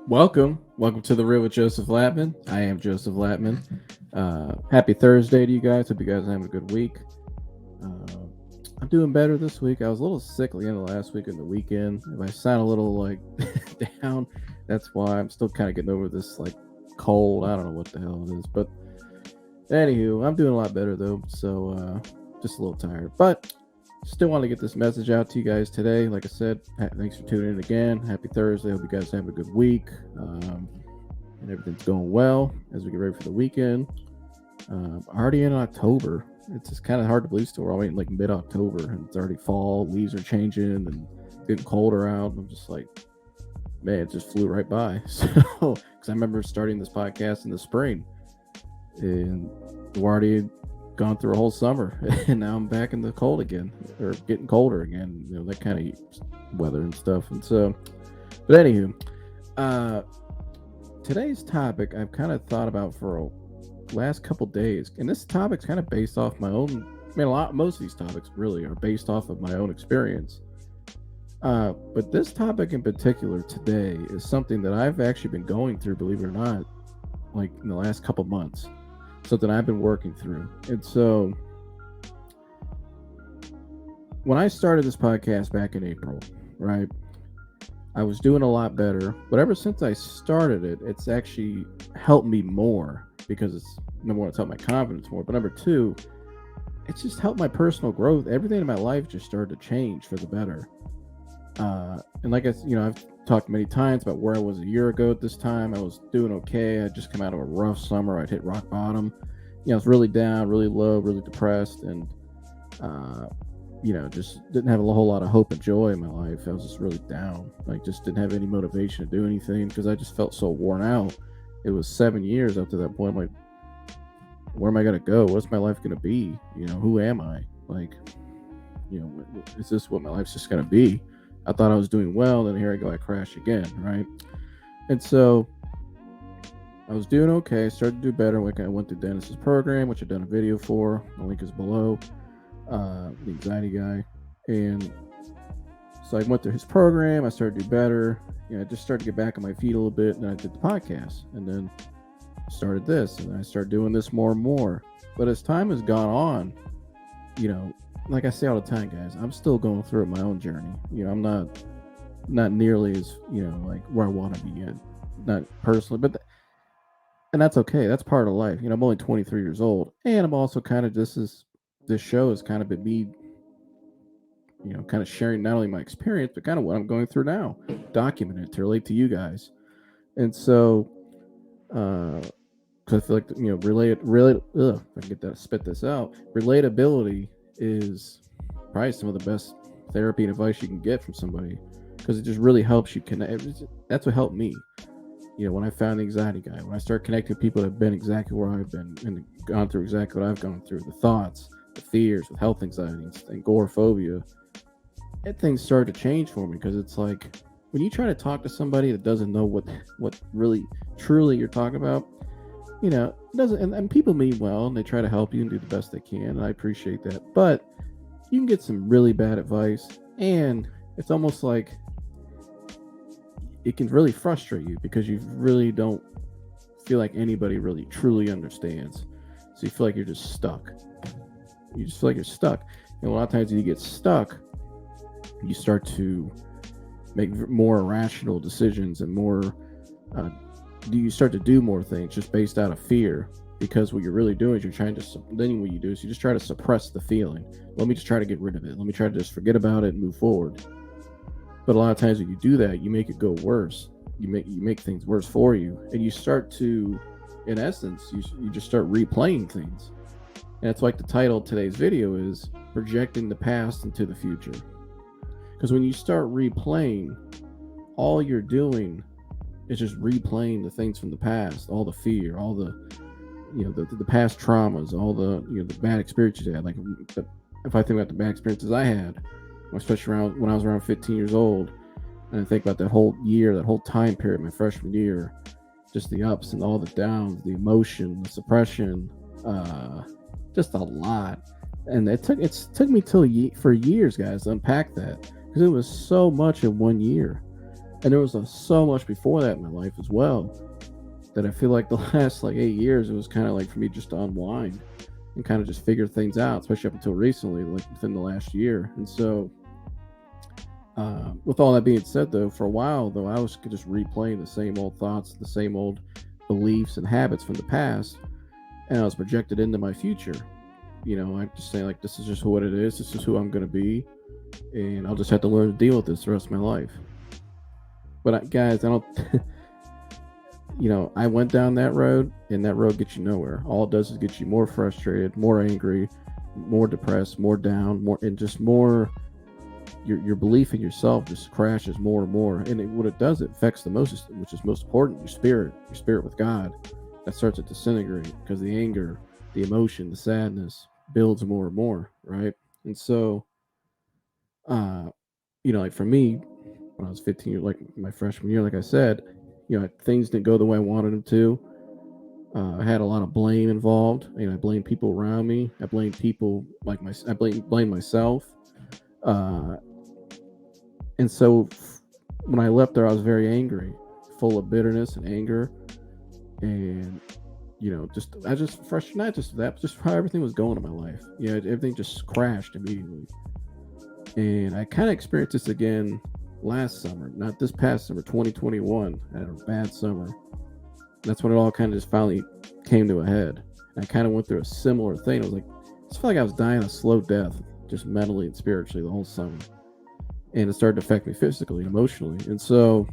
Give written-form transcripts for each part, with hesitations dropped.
Welcome to the Real with Joseph Latman. I am Joseph Latman. Happy Thursday to you guys. Hope you guys are having a good week. Uh, I'm doing better this week. I was a little sick at the end of last week and the weekend. If I sound a little like down, that's why I'm still kind of getting over this like cold. I don't know what the hell it is, but anywho, I'm doing a lot better though. So just a little tired, but still want to get this message out to you guys today. Like I said, thanks for tuning in again. Happy Thursday. Hope you guys have a good week. And everything's going well as we get ready for the weekend. Already in October. It's just kind of hard to believe still. We're already in like mid-October and it's already fall. Leaves are changing and getting colder out. I'm just like, man, it just flew right by. So, because I remember starting this podcast in the spring and we're already gone through a whole summer and now I'm back in the cold again or getting colder again, that kind of weather and stuff. And so, but anywho, today's topic I've kind of thought about for a last couple days, and this topic's kind of based off my own. I mean, most of these topics really are based off of my own experience. But this topic in particular today is something that I've actually been going through, believe it or not, like in the last couple months. Something I've been working through. And so when I started this podcast back in April, right, I was doing a lot better. But ever since I started it, it's actually helped me more because it's, number one, it's helped my confidence more. But number two, it's just helped my personal growth. Everything in my life just started to change for the better. And like I've talked many times about where I was a year ago at this time. I was doing okay. I'd just come out of a rough summer. I'd hit rock bottom. I was really down, really low, really depressed, and just didn't have a whole lot of hope and joy in my life. I was just really down. Like, just didn't have any motivation to do anything because I just felt so worn out. It was 7 years up to that point. I'm like, where am I gonna go? What's my life gonna be? Who am I? Like, is this what my life's just gonna be? I thought I was doing well, then here I go, I crash again, right? And so I was doing okay, started to do better. Like, I went through Dennis's program, which I've done a video for. The link is below. The anxiety guy. And so I went through his program, I started to do better. I just started to get back on my feet a little bit, and then I did the podcast. And then started this, and I started doing this more and more. But as time has gone on, like I say all the time, guys, I'm still going through my own journey. I'm not nearly as like where I want to be yet, not personally, but and that's okay. That's part of life. I'm only 23 years old, and I'm also kind of this show has kind of been me, kind of sharing not only my experience but kind of what I'm going through now, document it to relate to you guys, and so. Because I feel like if I can get that spit this out, relatability is probably some of the best therapy and advice you can get from somebody because it just really helps you connect. That's what helped me. When I found the anxiety guy, when I started connecting with people that have been exactly where I've been and gone through exactly what I've gone through, the thoughts, the fears with health anxiety and agoraphobia, and things started to change for me because it's like when you try to talk to somebody that doesn't know what really truly you're talking about, it doesn't, and people mean well and they try to help you and do the best they can, and I appreciate that, but you can get some really bad advice and it's almost like it can really frustrate you because you really don't feel like anybody really truly understands, so you feel like you're just stuck. You just feel like you're stuck, and a lot of times when you get stuck, you start to make more irrational decisions and more you start to do more things just based out of fear, because what you're really doing is you're trying to then what you do is you just try to suppress the feeling. Let me just try to get rid of it. Let me try to just forget about it and move forward. But a lot of times when you do that, you make it go worse. You make things worse for you, and you start to, in essence, you just start replaying things. And it's like the title of today's video is projecting the past into the future. Because when you start replaying, all you're doing is just replaying the things from the past, all the fear, all the the past traumas, all the the bad experiences you had. Like, if I think about the bad experiences I had, especially around when I was around 15 years old, and I think about that whole year, that whole time period, my freshman year, just the ups and all the downs, the emotion, the suppression, just a lot. And it took me for years, guys, to unpack that, because it was so much in one year. And there was so much before that in my life as well, that I feel like the last like 8 years, it was kind of like for me just to unwind and kind of just figure things out, especially up until recently, like within the last year. And so, with all that being said, though, for a while, though, I was just replaying the same old thoughts, the same old beliefs and habits from the past, and I was projected into my future. I just say like, this is just what it is. This is who I'm going to be, and I'll just have to learn to deal with this the rest of my life. But guys, I don't. I went down that road, and that road gets you nowhere. All it does is get you more frustrated, more angry, more depressed, more down, more, and just more. Your belief in yourself just crashes more and more, and what it does, it affects the most, which is most important, your spirit with God. That starts to disintegrate because the anger, the emotion, the sadness builds more and more, right? And so, uh, like for me, when I was 15 years, like my freshman year, like I said, things didn't go the way I wanted them to. I had a lot of blame involved. I blamed people around me. I blamed people I blamed myself. Uh, and so when I left there, I was very angry, full of bitterness and anger, and I just frustrated, not just that, but just how everything was going in my life. Everything just crashed immediately, and I kind of experienced this again last summer, not this past summer, 2021. I had a bad summer. That's when it all kind of just finally came to a head. And I kind of went through a similar thing. I was like, I just felt like I was dying a slow death, just mentally and spiritually the whole summer. And it started to affect me physically and emotionally. And so,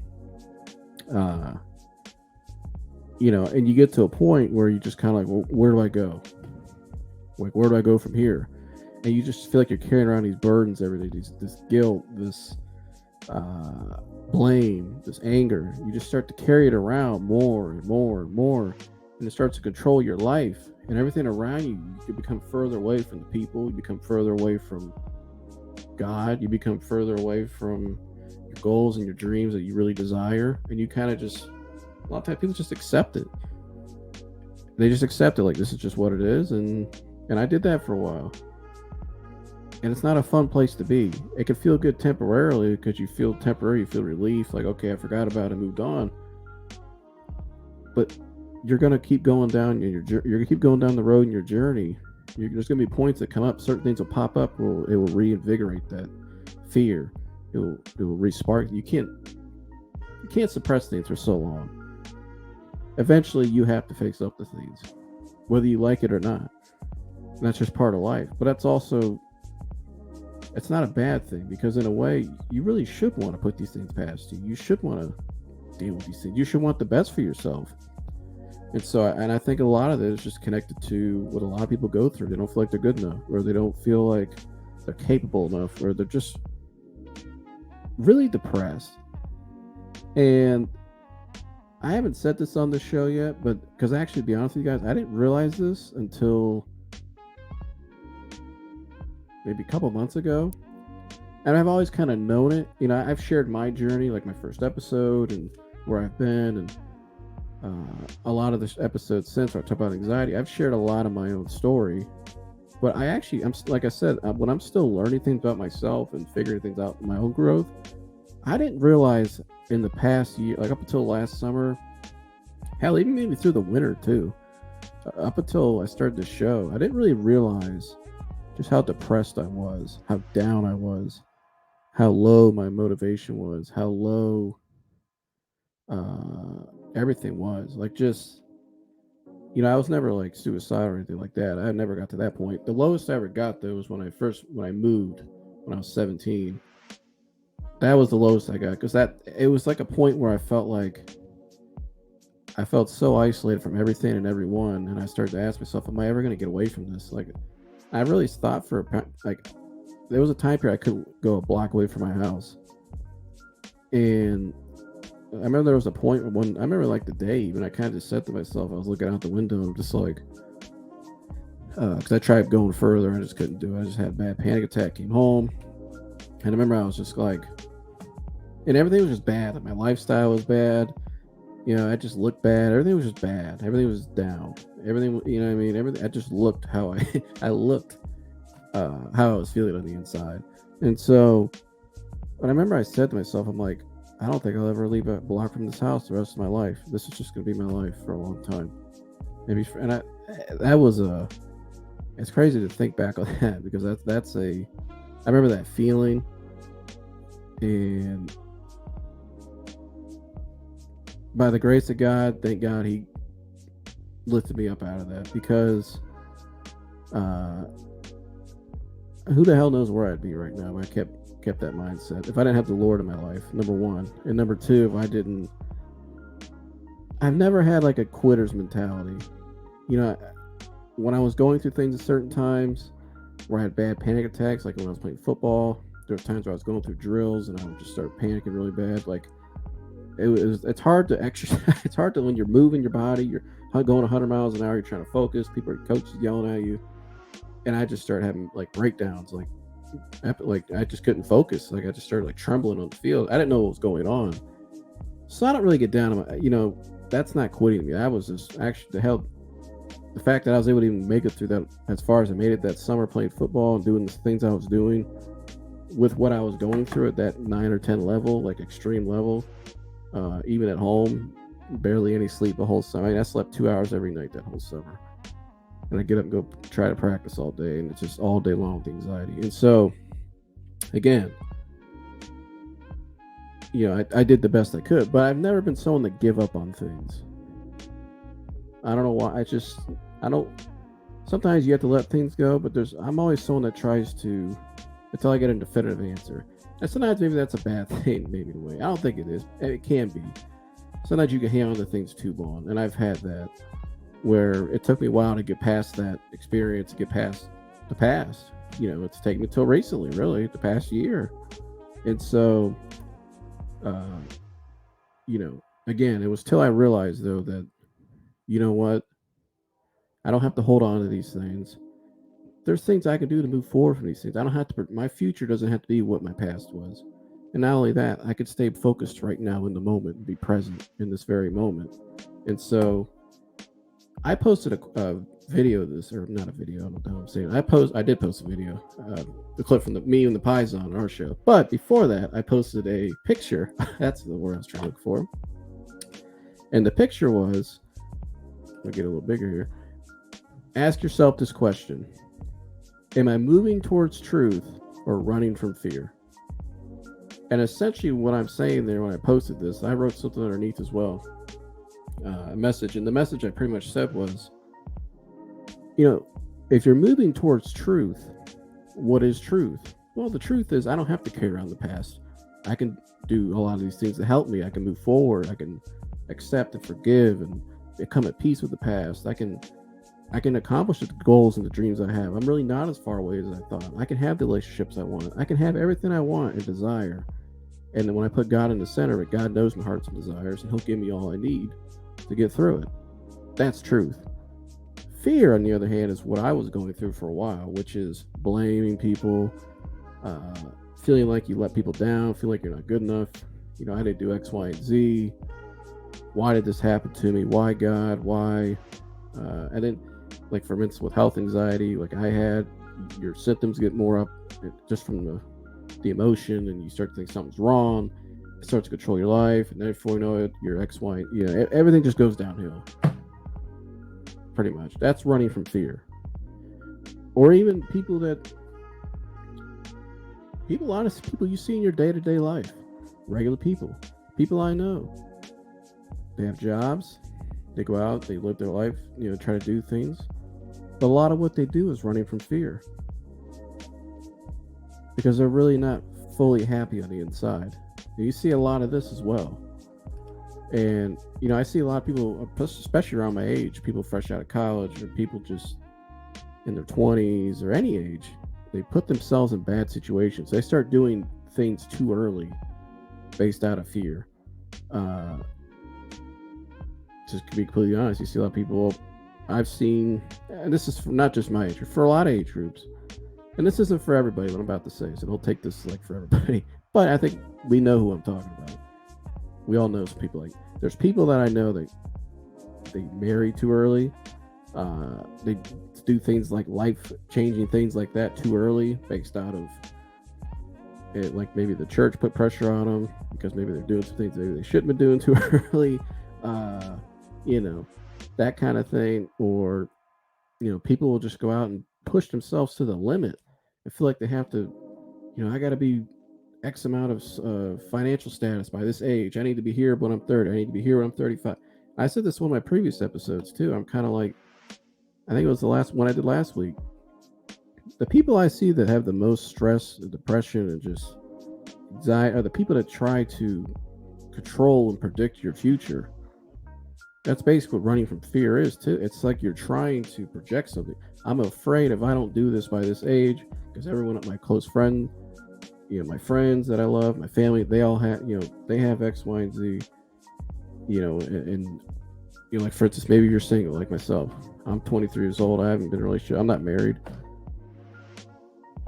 and you get to a point where you just kind of like, well, where do I go? Like, where do I go from here? And you just feel like you're carrying around these burdens every day, this guilt, this blame, this anger. You just start to carry it around more and more and more, and it starts to control your life and everything around you. You become further away from the people. You become further away from God. You become further away from your goals and your dreams that you really desire, and you kind of just, a lot of times people just accept it. They just accept it, like this is just what it is, and I did that for a while. And it's not a fun place to be. It can feel good temporarily because you feel relief, like, okay, I forgot about it, moved on. But you're gonna keep going down you're gonna keep going down the road in your journey. There's gonna be points that come up, certain things will pop up, or it will reinvigorate that fear. It will re-spark. You can't suppress things for so long. Eventually, you have to face up to things, whether you like it or not. And that's just part of life. But that's also, it's not a bad thing, because in a way, you really should want to put these things past you. You should want to deal with these things. You should want the best for yourself. And so, I think a lot of it is just connected to what a lot of people go through. They don't feel like they're good enough, or they don't feel like they're capable enough, or they're just really depressed. And I haven't said this on the show yet, but because actually, to be honest with you guys, I didn't realize this until maybe a couple months ago. And I've always kind of known it. I've shared my journey, like my first episode and where I've been, and a lot of the episodes since where I talk about anxiety. I've shared a lot of my own story, but I'm like I said, when I'm still learning things about myself and figuring things out in my own growth, I didn't realize in the past year, like up until last summer, hell, even maybe through the winter too, up until I started the show, I didn't really realize just how depressed I was, how down I was, how low my motivation was, how low everything was. Like, just, I was never like suicidal or anything like that. I never got to that point. The lowest I ever got, though, was when I moved when I was 17. That was the lowest I got, because it was like a point where I felt so isolated from everything and everyone, and I started to ask myself, am I ever going to get away from this? Like, I really thought there was a time period I could go a block away from my house. And I remember there was a point when I remember like the day when I kind of just said to myself, I was looking out the window and I'm just like, because I tried going further, I just couldn't do it. I just had a bad panic attack, came home. And I remember I was just like, and everything was just bad. Like, my lifestyle was bad. I just looked bad. Everything was just bad. Everything was down. Everything, what I mean? Everything. I just looked how I looked, how I was feeling on the inside. And so, but I remember I said to myself, I'm like, I don't think I'll ever leave a block from this house the rest of my life. This is just going to be my life for a long time. Maybe, that was a. It's crazy to think back on that because that's a. I remember that feeling, and by the grace of God, thank God He lifted me up out of that because uh, who the hell knows where I'd be right now if I kept that mindset. If I didn't have the Lord in my life, number one, and number two, if I didn't, I've never had like a quitter's mentality. You know, when I was going through things at certain times where I had bad panic attacks, like when I was playing football, there was times where I was going through drills and I would just start panicking really bad. Like it's hard to exercise. It's hard to when you're moving your body, you're going 100 miles an hour, you're trying to focus. People are coaches yelling at you, and I just started having like breakdowns. Like I just couldn't focus. Like I just started like trembling on the field. I didn't know what was going on, so I don't really get down on my. That's not quitting me. I was just actually the fact that I was able to even make it through that as far as I made it that summer playing football and doing the things I was doing with what I was going through at that 9 or 10 level, like extreme level. Even at home, barely any sleep the whole summer. I mean, I slept 2 hours every night that whole summer. And I get up and go try to practice all day, and it's just all day long with anxiety. And so, again, I did the best I could, but I've never been someone to give up on things. I don't know why. I don't. Sometimes you have to let things go, but I'm always someone that tries to until I get a definitive answer. And sometimes maybe that's a bad thing, maybe in a way. I don't think it is. It can be. Sometimes you can hang on to things too long, and I've had that where it took me a while to get past that experience, to get past the past. It's taken me till recently, really, the past year. And so, again, it was till I realized though that, you know what, I don't have to hold on to these things. There's things I can do to move forward from these things. I don't have to. My future doesn't have to be what my past was. And not only that, I could stay focused right now in the moment and be present in this very moment. And so, I posted a video of this, or not a video. I don't know what I'm saying. I did post a video, the clip from me and the Pies on our show. But before that, I posted a picture. That's the word I was trying to look for. And the picture was. I'll get a little bigger here. Ask yourself this question: am I moving towards truth or running from fear? And essentially what I'm saying there when I posted this, I wrote something underneath as well, a message. And the message I pretty much said was, if you're moving towards truth, what is truth? Well, the truth is I don't have to carry around the past. I can do a lot of these things to help me. I can move forward. I can accept and forgive and become at peace with the past. I can accomplish the goals and the dreams I have. I'm really not as far away as I thought. I can have the relationships I want. I can have everything I want and desire. And then when I put God in the center of it, God knows my hearts and desires, and He'll give me all I need to get through it. That's truth. Fear, on the other hand, is what I was going through for a while, which is blaming people, feeling like you let people down, feeling like you're not good enough. I didn't do X, Y, and Z. Why did this happen to me? Why, God? Why? And then, like for instance, with health anxiety, like I had, your symptoms get more up just from the emotion, and you start to think something's wrong. It starts to control your life, and then before you know it, your X, Y, everything just goes downhill. Pretty much. That's running from fear. Or even honest people you see in your day-to-day life, regular people I know. They have jobs, they go out, they live their life, try to do things. But a lot of what they do is running from fear. Because they're really not fully happy on the inside. And you see a lot of this as well. And, I see a lot of people, especially around my age, people fresh out of college or people just in their 20s or any age, they put themselves in bad situations. They start doing things too early based out of fear. Just to be completely honest, you see a lot of people I've seen, and this is not just my age, for a lot of age groups, and this isn't for everybody what I'm about to say, so don't take this like for everybody, but I think we know who I'm talking about. We all know some people there's people that I know that they marry too early, they do things like life-changing things like that too early based out of like maybe the church put pressure on them because maybe they're doing some things maybe they shouldn't be doing too early, uh, you know, that kind of thing. Or people will just go out and push themselves to the limit. I feel like they have to, I got to be X amount of financial status by this age. I need to be here when I'm 30. I need to be here when I'm 35. I said this in one of my previous episodes too. I'm kind of like, I think it was the last one I did last week. The people I see that have the most stress and depression and just anxiety are the people that try to control and predict your future. That's basically what running from fear is too. It's like you're trying to project something. I'm afraid if I don't do this by this age, because everyone at my close friend, my friends that I love, my family, they all have, they have X, Y, and Z, and like for instance, maybe you're single like myself. I'm 23 years old. I haven't been in a relationship. I'm not married.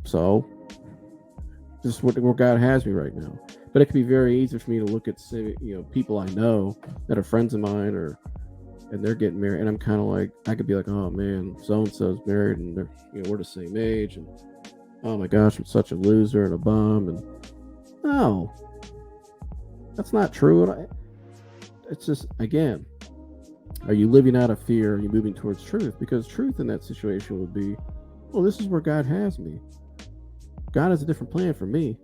So this is where God has me right now. But it can be very easy for me to look at, people I know that are friends of mine, and they're getting married, and I'm kind of like, I could be like, oh man, so and so's married, and they're, we're the same age, and oh my gosh, I'm such a loser and a bum, and no, that's not true. It's just, again, are you living out of fear? Are you moving towards truth? Because truth in that situation would be, well, this is where God has me. God has a different plan for me.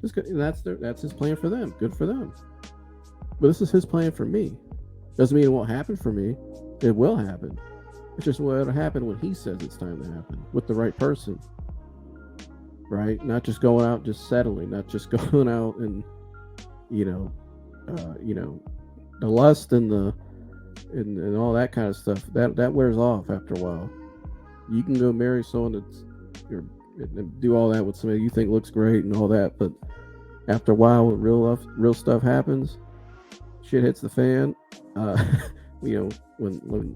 That's his plan for them. Good for them. But this is his plan for me. Doesn't mean it won't happen for me. It will happen. It's just what it'll happen when he says it's time to happen with the right person. Right? Not just going out, just settling. Not just going out and, the lust and and all that kind of stuff. That wears off after a while. You can go marry someone and do all that with somebody you think looks great and all that, but after a while, when real stuff happens, shit hits the fan. When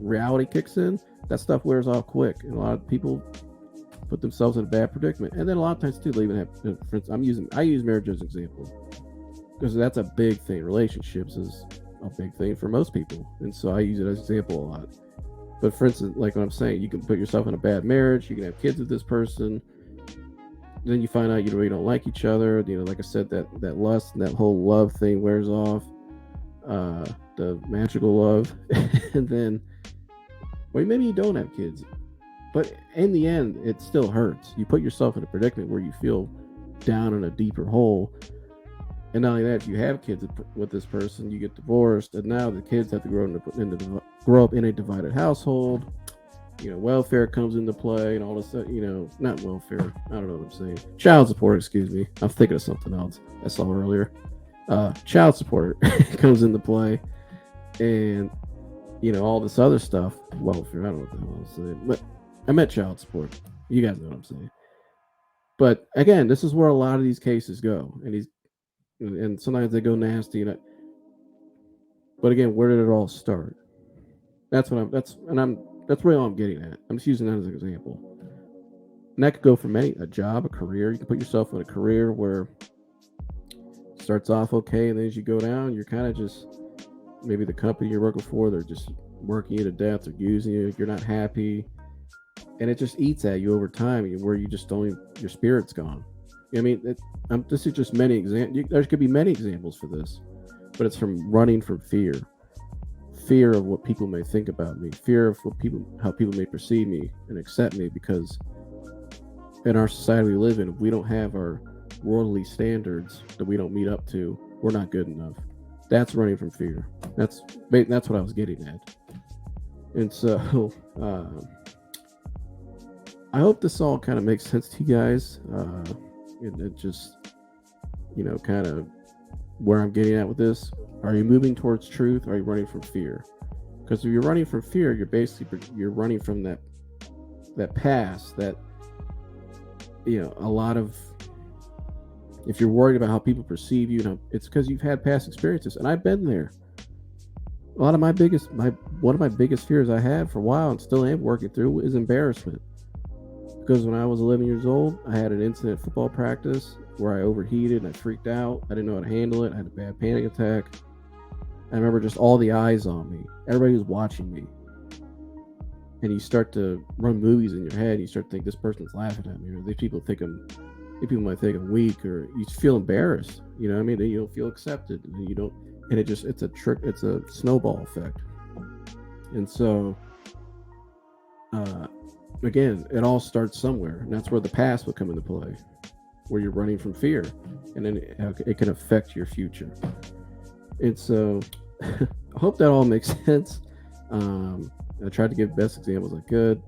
reality kicks in, that stuff wears off quick, and a lot of people put themselves in a bad predicament. And then a lot of times too, they even have. For instance, I use marriage as an example because that's a big thing. Relationships is a big thing for most people, and so I use it as an example a lot. But for instance, like what I'm saying, you can put yourself in a bad marriage. You can have kids with this person. Then you find out you really don't like each other. Like I said, that lust and that whole love thing wears off. The magical love, and then, well, maybe you don't have kids, but in the end, it still hurts. You put yourself in a predicament where you feel down in a deeper hole, and not only that, if you have kids with this person, you get divorced, and now the kids have to grow up in a divided household. Welfare comes into play and all this stuff, not welfare. I don't know what I'm saying. Child support, excuse me. I'm thinking of something else I saw earlier. Child support comes into play, and, all this other stuff. Welfare, I don't know what the hell I'm saying, but I meant child support. You guys know what I'm saying. But again, this is where a lot of these cases go, and sometimes they go nasty. But again, where did it all start? That's really all I'm getting at. I'm just using that as an example. And that could go from a job, a career. You can put yourself in a career where it starts off okay, and then as you go down, you're kind of just, maybe the company you're working for, they're just working you to death, they're using you, you're not happy, and it just eats at you over time, where you just don't, your spirit's gone. This is just many examples. There could be many examples for this, but it's from running from fear of what people may think about me, fear of how people may perceive me and accept me, because in our society we live in, if we don't have our worldly standards that we don't meet up to, we're not good enough. That's running from fear. That's what I was getting at. And so I hope this all kind of makes sense to you guys. It just, kind of where I'm getting at with this. Are you moving towards truth? Or are you running from fear? Because if you're running from fear, you're running from that past, that, a lot of, if you're worried about how people perceive you, it's because you've had past experiences, and I've been there. A lot of one of my biggest fears I had for a while, and still am working through, is embarrassment. Because when I was 11 years old, I had an incident at football practice where I overheated and I freaked out. I didn't know how to handle it. I had a bad panic attack. I remember just all the eyes on me. Everybody was watching me. And you start to run movies in your head. And you start to think, this person's laughing at me, or these people think I'm People might think I'm weak, or you feel embarrassed. You know what I mean? Then you don't feel accepted, and you don't. And it's a trick. It's a snowball effect. And so, uh, again, it all starts somewhere, and that's where the past would come into play, where you're running from fear, and then it can affect your future. And so, I hope that all makes sense. I tried to give best examples I could.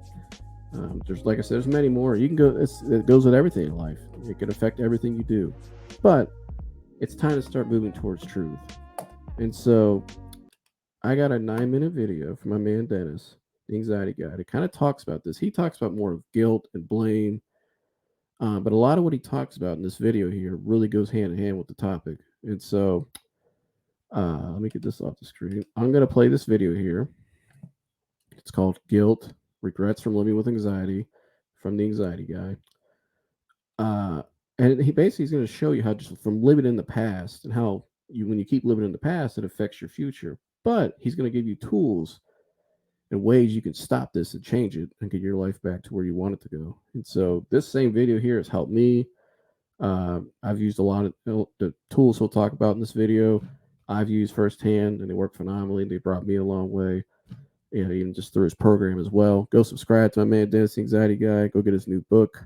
There's, like I said, there's many more. You can go. It goes with everything in life. It can affect everything you do, but it's time to start moving towards truth. And so, I got a 9-minute video from my man Dennis, the anxiety guy, that kind of talks about this. He talks about more of guilt and blame, but a lot of what he talks about in this video here really goes hand in hand with the topic. And so, let me get this off the screen. I'm going to play this video here. It's called Guilt, Regrets from Living with Anxiety, from the anxiety guy. And he basically is going to show you how, just from living in the past, and how when you keep living in the past, it affects your future. But he's going to give you tools and ways you can stop this and change it and get your life back to where you want it to go. And so this same video here has helped me. I've used a lot of the tools he'll talk about in this video. I've used firsthand, and they work phenomenally. They brought me a long way. And even just through his program as well. Go subscribe to my man Dennis, the Anxiety Guy. Go get his new book,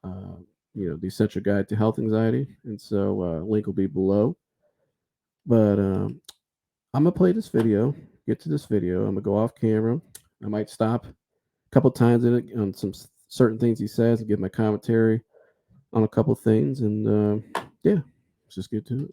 The Essential Guide to Health Anxiety. And so link will be below. But I'm gonna play this video. Get to this video. I'm gonna go off camera. I might stop a couple times in it on some certain things he says and give my commentary on a couple things. And yeah, let's just get to it.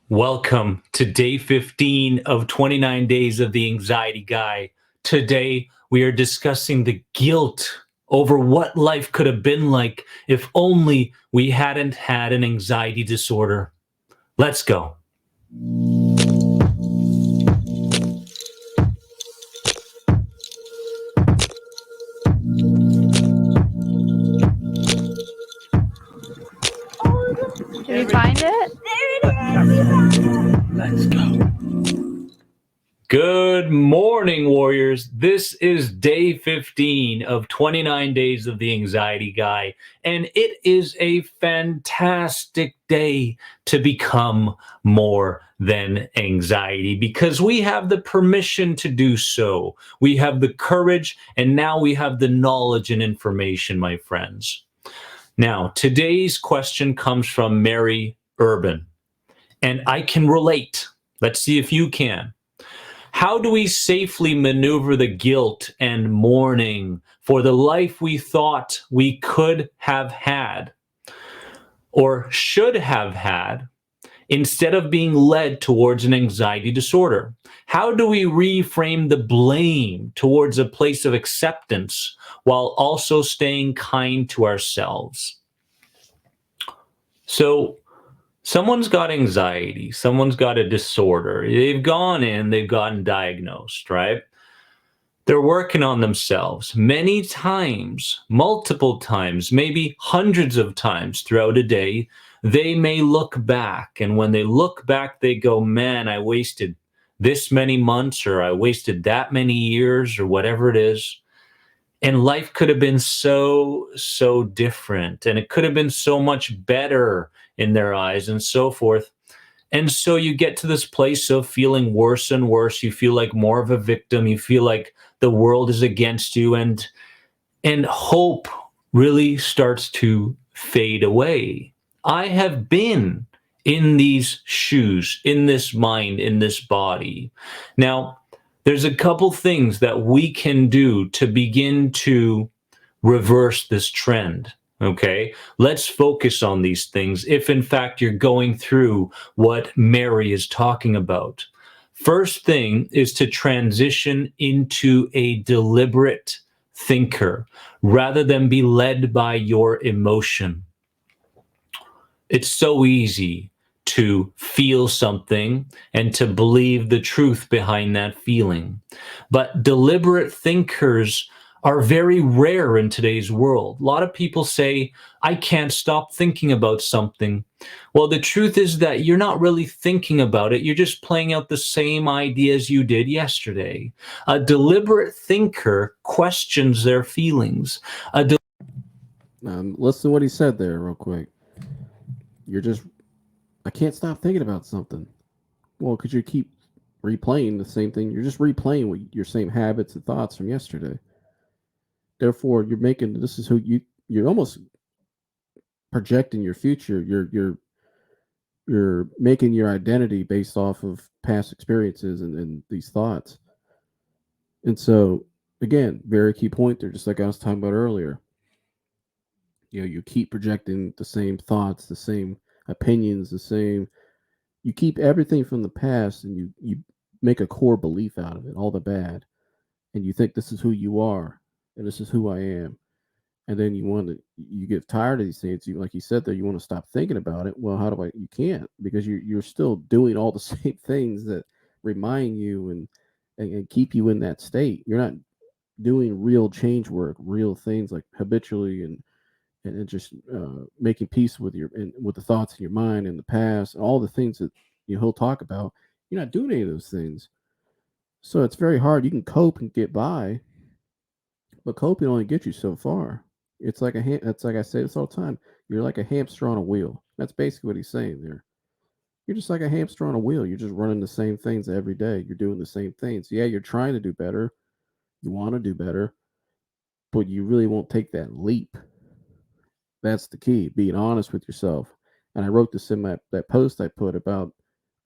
Welcome to day 15 of 29 days of the Anxiety Guy. Today, we are discussing the guilt over what life could have been like if only we hadn't had an anxiety disorder. Let's go. Did you find it? Let's go. Good morning, warriors. This is day 15 of 29 days of the Anxiety Guy, and it is a fantastic day to become more than anxiety, because we have the permission to do so. We have the courage, and now we have the knowledge and information, my friends. Now, today's question comes from Mary Urban, and I can relate. Let's see if you can. How do we safely maneuver the guilt and mourning for the life we thought we could have had or should have had instead of being led towards an anxiety disorder? How do we reframe the blame towards a place of acceptance while also staying kind to ourselves? So, someone's got anxiety, someone's got a disorder. They've gone in, they've gotten diagnosed, right? They're working on themselves many times, multiple times, maybe hundreds of times throughout a day. They may look back, and when they look back, they go, man, I wasted this many months, or I wasted that many years, or whatever it is. And life could have been so different, and it could have been so much better in their eyes, and so forth. And so you get to this place of feeling worse and worse. You feel like more of a victim. You feel like the world is against you, and hope really starts to fade away. I have been in these shoes, in this mind, in this body. Now, there's a couple things that we can do to begin to reverse this trend. Okay, let's focus on these things if in fact you're going through what Mary is talking about. First thing is to transition into a deliberate thinker rather than be led by your emotion. It's so easy to feel something and to believe the truth behind that feeling. But deliberate thinkers are very rare in today's world. A lot of people say, I can't stop thinking about something. Well, the truth is that you're not really thinking about it. You're just playing out the same ideas you did yesterday. A deliberate thinker questions their feelings. Listen to what he said there, real quick. I can't stop thinking about something. Well, because you keep replaying the same thing. You're just replaying your same habits and thoughts from yesterday. Therefore, this is who you're almost projecting your future. You're making your identity based off of past experiences and these thoughts. And so, again, very key point there, just like I was talking about earlier. You keep projecting the same thoughts, the same opinions, you keep everything from the past, and you make a core belief out of it, all the bad, and you think this is who you are, and this is who I am. And then you get tired of these things. Like you said there, you want to stop thinking about it. Well, you can't, because you're still doing all the same things that remind you and keep you in that state. You're not doing real change work, real things like habitually and just making peace with with the thoughts in your mind and the past and all the things that he'll talk about. You're not doing any of those things, so it's very hard. You can cope and get by, but coping only gets you so far. It's like I say this all the time. You're like a hamster on a wheel. That's basically what he's saying there. You're just like a hamster on a wheel. You're just running the same things every day. You're doing the same things. Yeah, you're trying to do better. You want to do better, but you really won't take that leap. That's the key, being honest with yourself. And I wrote this in that post I put about,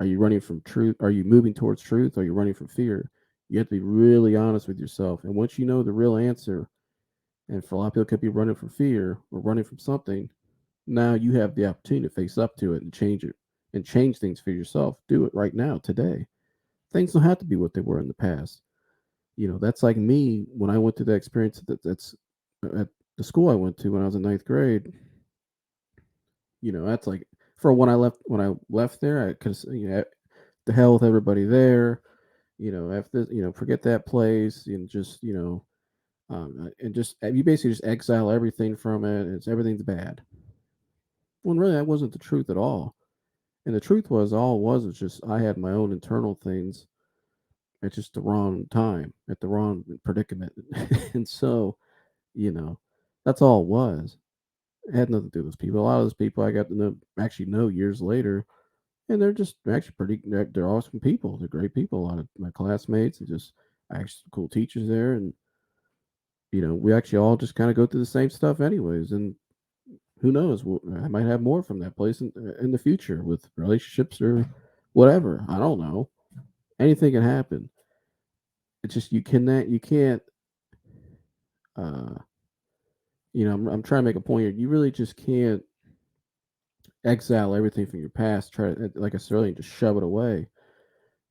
are you running from truth? Are you moving towards truth? Or are you running from fear? You have to be really honest with yourself. And once you know the real answer, and for a lot of people, it could be running from fear or running from something, now you have the opportunity to face up to it and change it and change things for yourself. Do it right now, today. Things don't have to be what they were in the past. That's like me when I went through that experience that's at the school I went to when I was in ninth grade. That's like, for when I left there, I could, the hell with everybody there. After forget that place and just and just you basically just exile everything from it. Everything's bad. When really that wasn't the truth at all. And the truth was, all it was just I had my own internal things at just the wrong time, at the wrong predicament. And so, you know, that's all it was. It had nothing to do with those people. A lot of those people I got to know years later, and they're just actually they're awesome people. They're great people. A lot of my classmates and just actually cool teachers there. And, we actually all just kind of go through the same stuff anyways. And who knows? I might have more from that place in the future with relationships or whatever. I don't know. Anything can happen. It's just you can't. Uh, I'm trying to make a point here. You really just can't exile everything from your past. Try to, like I said earlier, just shove it away.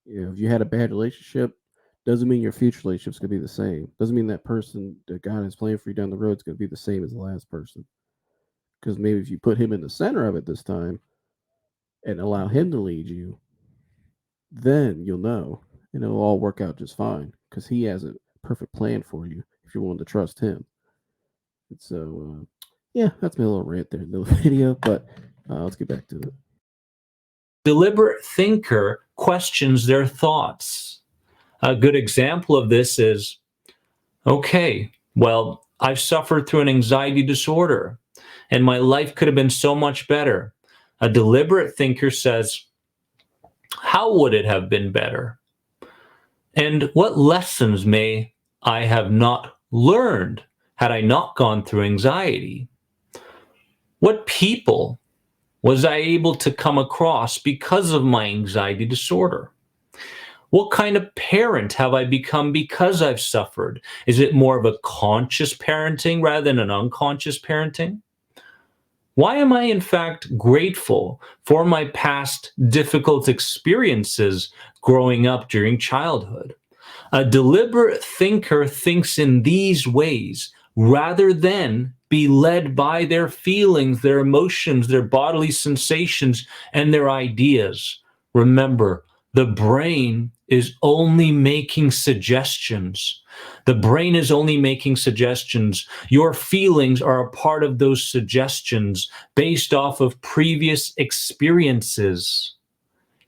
If you had a bad relationship, doesn't mean your future relationship's gonna be the same. Doesn't mean that person that God has planned for you down the road is gonna be the same as the last person. Because maybe if you put him in the center of it this time and allow him to lead you, then you'll know, and it'll all work out just fine. Because he has a perfect plan for you if you're willing to trust him. And so, yeah, that's my little rant there in the video. But let's get back to it. Deliberate thinker questions their thoughts. A good example of this is, okay, well, I've suffered through an anxiety disorder and my life could have been so much better. A deliberate thinker says, how would it have been better? And what lessons may I have not learned had I not gone through anxiety? What people was I able to come across because of my anxiety disorder? What kind of parent have I become because I've suffered? Is it more of a conscious parenting rather than an unconscious parenting? Why am I in fact grateful for my past difficult experiences growing up during childhood? A deliberate thinker thinks in these ways rather than be led by their feelings, their emotions, their bodily sensations, and their ideas. Remember, the brain is only making suggestions. The brain is only making suggestions. Your feelings are a part of those suggestions based off of previous experiences.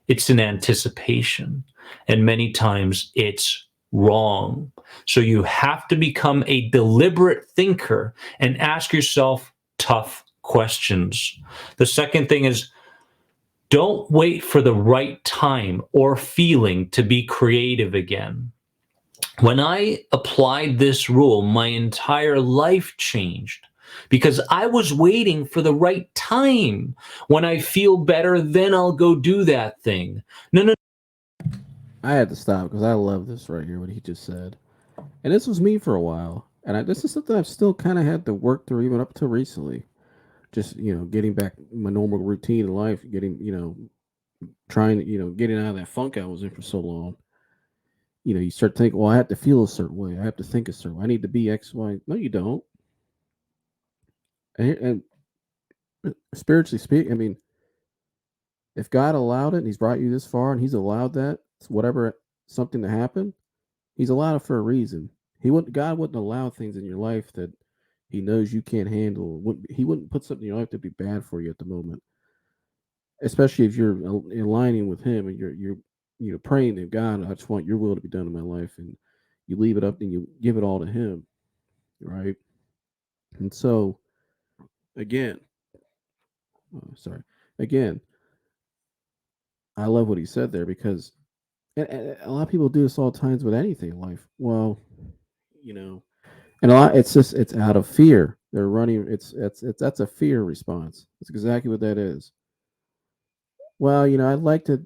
It's an anticipation, and many times it's wrong. So you have to become a deliberate thinker and ask yourself tough questions. The second thing is, don't wait for the right time or feeling to be creative again. When I applied this rule, my entire life changed because I was waiting for the right time. When I feel better, then I'll go do that thing. No. I had to stop because I love this right here, what he just said. And this was me for a while. And this is something I've still kind of had to work through even up to recently. Just, getting back my normal routine in life, getting, trying to, getting out of that funk I was in for so long. You start thinking, well, I have to feel a certain way. I have to think a certain way. I need to be X, Y. No, you don't. And spiritually speaking, I mean, if God allowed it and He's brought you this far and He's allowed that, whatever, something to happen, He's allowed it for a reason. God wouldn't allow things in your life that He knows you can't handle. He wouldn't put something in your life to be bad for you at the moment, especially if you're aligning with Him and you're praying to God. I just want Your will to be done in my life, and you leave it up and you give it all to Him, right? And so, again, sorry, again, I love what he said there because and a lot of people do this all the times with anything in life. Well, you know, and it's out of fear. They're running. It's that's a fear response. That's exactly what that is. Well, I'd like to,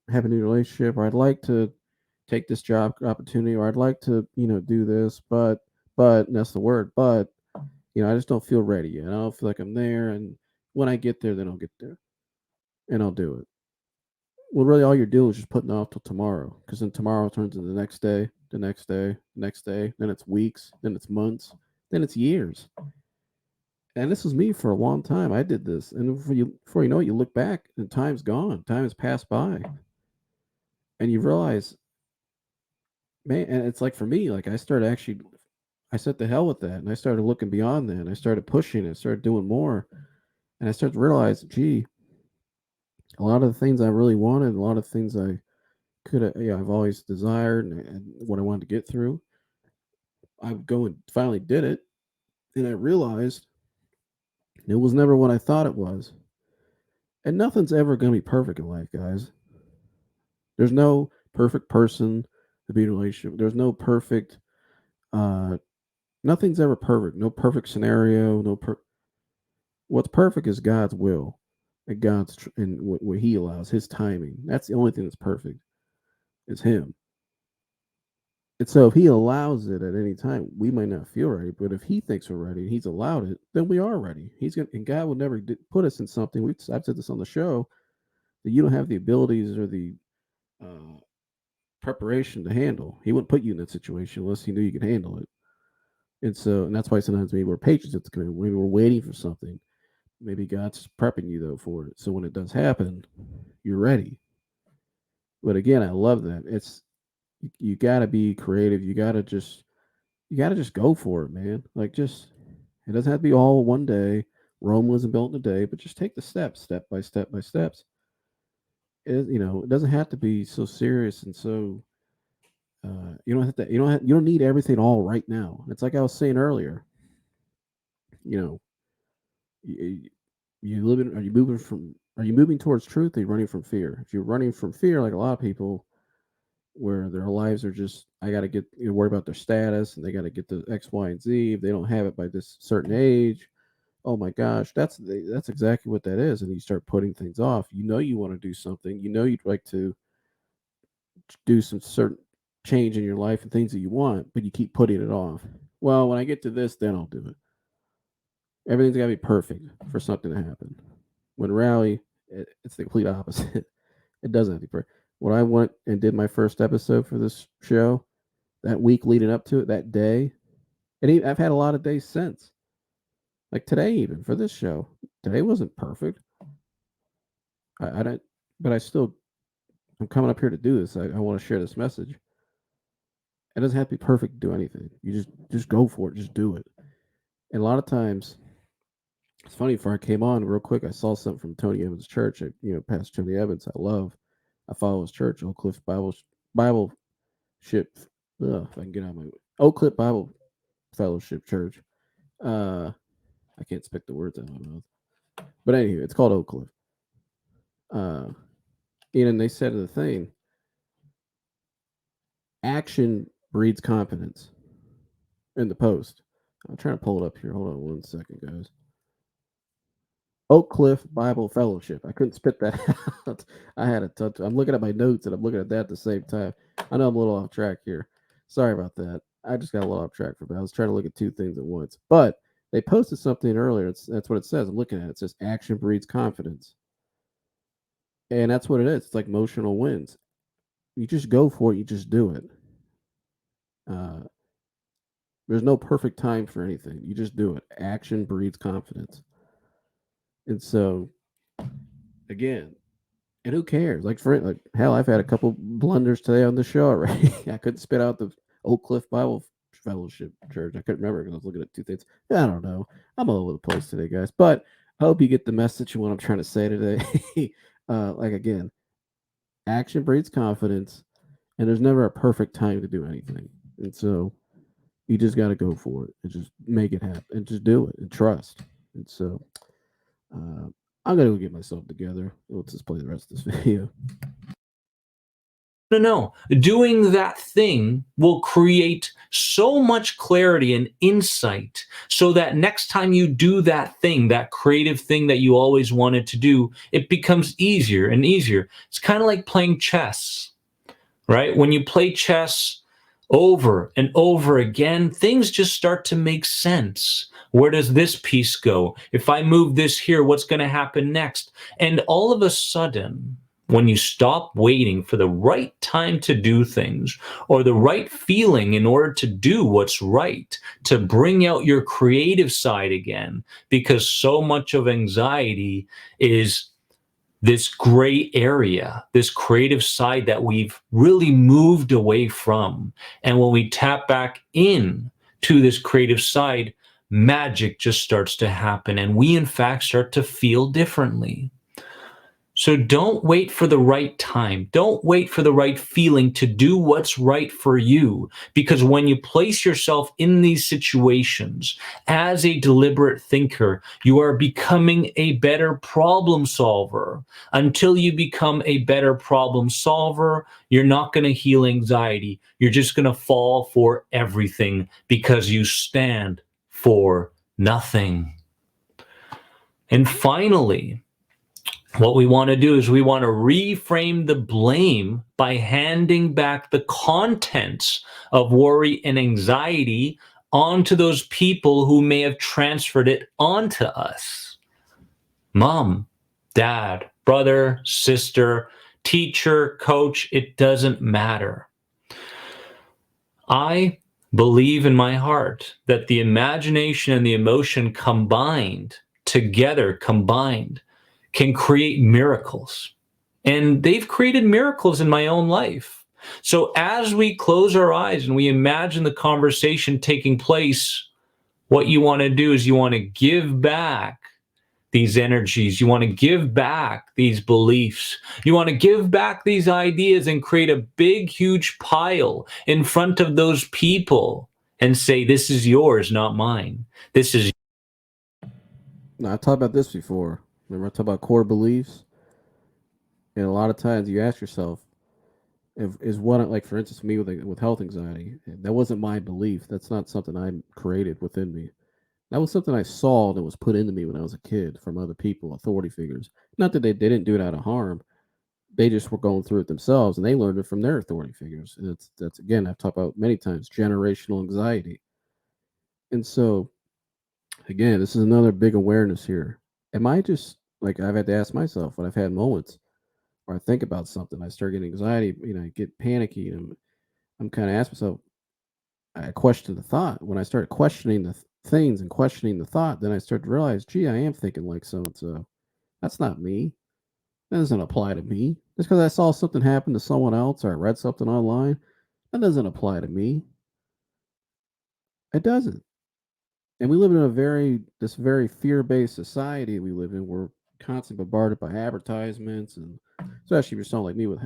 have a new relationship, or I'd like to take this job opportunity, or I'd like to, do this, but and that's the word, but I just don't feel ready yet. I don't feel like I'm there, and when I get there, then I'll get there and I'll do it. Well, really, all you're doing is just putting it off till tomorrow, because then tomorrow turns into the next day, the next day, the next day. Then it's weeks, then it's months, then it's years. And this was me for a long time. I did this, and before you know it, you look back and time's gone. Time has passed by, and you realize, man. And it's like for me, like I said the hell with that, and I started looking beyond that. And I started pushing it, started doing more, and I started to realize, gee, a lot of the things I really wanted, a lot of things I could have, I've always desired, and what I wanted to get through. I would go and finally did it, and I realized it was never what I thought it was. And nothing's ever going to be perfect in life, guys. There's no perfect person to be in a relationship. There's no perfect. Uh, Nothing's ever perfect. No perfect scenario. What's perfect is God's will, and and what He allows, His timing. That's the only thing that's perfect. Is Him. And so if He allows it at any time, we might not feel ready, but if He thinks we're ready and He's allowed it, then we are ready. And God will never put us in something. I've said this on the show, that you don't have the abilities or the uh, preparation to handle. He wouldn't put you in that situation unless He knew you could handle it. And that's why sometimes maybe we're patient at the coming. Maybe we're waiting for something. Maybe God's prepping you though for it. So when it does happen, you're ready. But again, I love that. You got to be creative. You got to just go for it, man. Like, just, it doesn't have to be all one day. Rome wasn't built in a day, but just take the steps, step by step by steps. It doesn't have to be so serious and so. You don't have to. You don't need everything all right now. It's like I was saying earlier. You know, you, you living. Are you moving from? Are you moving towards truth? Or are you running from fear? If you're running from fear, like a lot of people, where their lives are just, I got to get, worry about their status, and they got to get the X, Y, and Z. If they don't have it by this certain age, oh my gosh, that's exactly what that is. And you start putting things off. You want to do something. You'd like to do some certain change in your life and things that you want, but you keep putting it off. Well, when I get to this, then I'll do it. Everything's got to be perfect for something to happen. When reality, it's the complete opposite. It doesn't have to be perfect. When I went and did my first episode for this show, that week leading up to it, that day, and I've had a lot of days since. Like today, even for this show, today wasn't perfect. I don't, but I'm coming up here to do this. I want to share this message, It doesn't have to be perfect to do anything. You just go for it. Just do it. And a lot of times, it's funny. Before I came on, real quick, I saw something from Tony Evans' church. Pastor Tony Evans, I love. I follow his church, Oak Cliff Bible Ship. If I can get out of my Oak Cliff Bible Fellowship Church. I can't speak the words out of my mouth. But anyway, it's called Oak Cliff. And they said the thing, action breeds confidence in the post. I'm trying to pull it up here. Hold on 1 second, guys. Oak Cliff Bible Fellowship. I couldn't spit that out. I had a touch. I'm looking at my notes and I'm looking at that at the same time. I know I'm a little off track here. Sorry about that. I just got a little off track for that. I was trying to look at two things at once. But they posted something earlier. That's what it says. I'm looking at it. It says action breeds confidence. And that's what it is. It's like emotional wins. You just go for it. You just do it. There's no perfect time for anything. You just do it. Action breeds confidence. And so, again, and who cares? Like hell, I've had a couple blunders today on the show already. I couldn't spit out the Oak Cliff Bible Fellowship Church. I couldn't remember because I was looking at two things. I don't know. I'm all over the place today, guys. But I hope you get the message of what I'm trying to say today. Again, action breeds confidence, and there's never a perfect time to do anything. And so you just got to go for it and just make it happen and just do it and trust. And so I'm going to go get myself together. Let's just play the rest of this video. No. Doing that thing will create so much clarity and insight so that next time you do that thing, that creative thing that you always wanted to do, it becomes easier and easier. It's kind of like playing chess, right? When you play chess over and over again, things just start to make sense. Where does this piece go? If I move this here, what's going to happen next? And all of a sudden, when you stop waiting for the right time to do things or the right feeling in order to do what's right, to bring out your creative side again, because so much of anxiety is this gray area, this creative side that we've really moved away from. And when we tap back in to this creative side, magic just starts to happen. And we, in fact, start to feel differently. So don't wait for the right time. Don't wait for the right feeling to do what's right for you. Because when you place yourself in these situations as a deliberate thinker, you are becoming a better problem solver. Until you become a better problem solver, you're not going to heal anxiety. You're just going to fall for everything because you stand for nothing. And finally, what we want to do is we want to reframe the blame by handing back the contents of worry and anxiety onto those people who may have transferred it onto us. Mom, dad, brother, sister, teacher, coach, it doesn't matter. I believe in my heart that the imagination and the emotion together combined, can create miracles. And they've created miracles in my own life. So as we close our eyes and we imagine the conversation taking place, what you want to do is you want to give back these energies. You want to give back these beliefs. You want to give back these ideas and create a big, huge pile in front of those people and say, this is yours, not mine. This is. Now, I've talked about this before. Remember, I talked about core beliefs? And a lot of times you ask yourself, is what, like, for instance, me with health anxiety, that wasn't my belief. That's not something I created within me. That was something I saw that was put into me when I was a kid from other people, authority figures. Not that they didn't do it out of harm. They just were going through it themselves, and they learned it from their authority figures. And that's again, I've talked about many times, generational anxiety. And so, again, this is another big awareness here. Am I just, like, I've had to ask myself when I've had moments where I think about something, I start getting anxiety, I get panicky, and I'm kind of asking myself, I question the thought. When I started questioning the things and questioning the thought, then I start to realize, gee, I am thinking like so and so. That's not me. That doesn't apply to me. Just because I saw something happen to someone else or I read something online That doesn't apply to me. It doesn't. And we live in this very fear-based society we live in. We're constantly bombarded by advertisements, and especially if you're someone like me with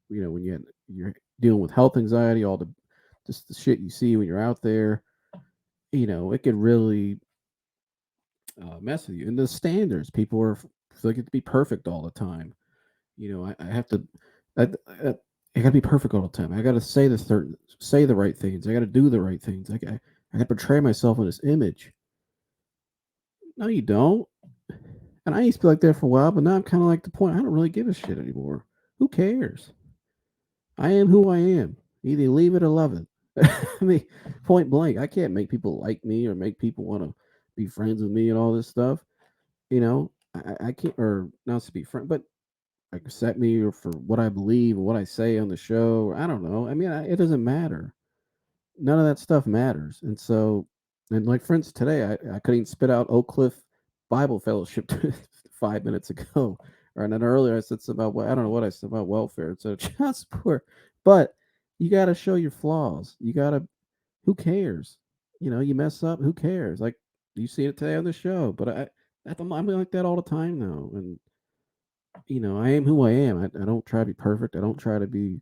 when you're dealing with health anxiety, all the just the shit you see when you're out there, it could really mess with you. And the standards, people are feel like it to be perfect all the time. I have to, I got to be perfect all the time. I got to say the right things. I got to do the right things. I got to portray myself in this image. No, you don't. And I used to be like that for a while, but now I'm kind of like the point. I don't really give a shit anymore. Who cares? I am who I am. Either leave it or love it. I mean, point blank. I can't make people like me or make people want to be friends with me and all this stuff. I can't, or not to be friend, but accept me or for what I believe or what I say on the show. Or I don't know. I mean, it doesn't matter. None of that stuff matters. And so, and like for instance, today I couldn't even spit out Oak Cliff Bible Fellowship 5 minutes ago. Or and then earlier I said something about I don't know what I said about welfare instead of child support. But you got to show your flaws. You got to. Who cares? You mess up. Who cares? Like you see it today on the show. But I'm like that all the time now. And I am who I am. I don't try to be perfect. I don't try to be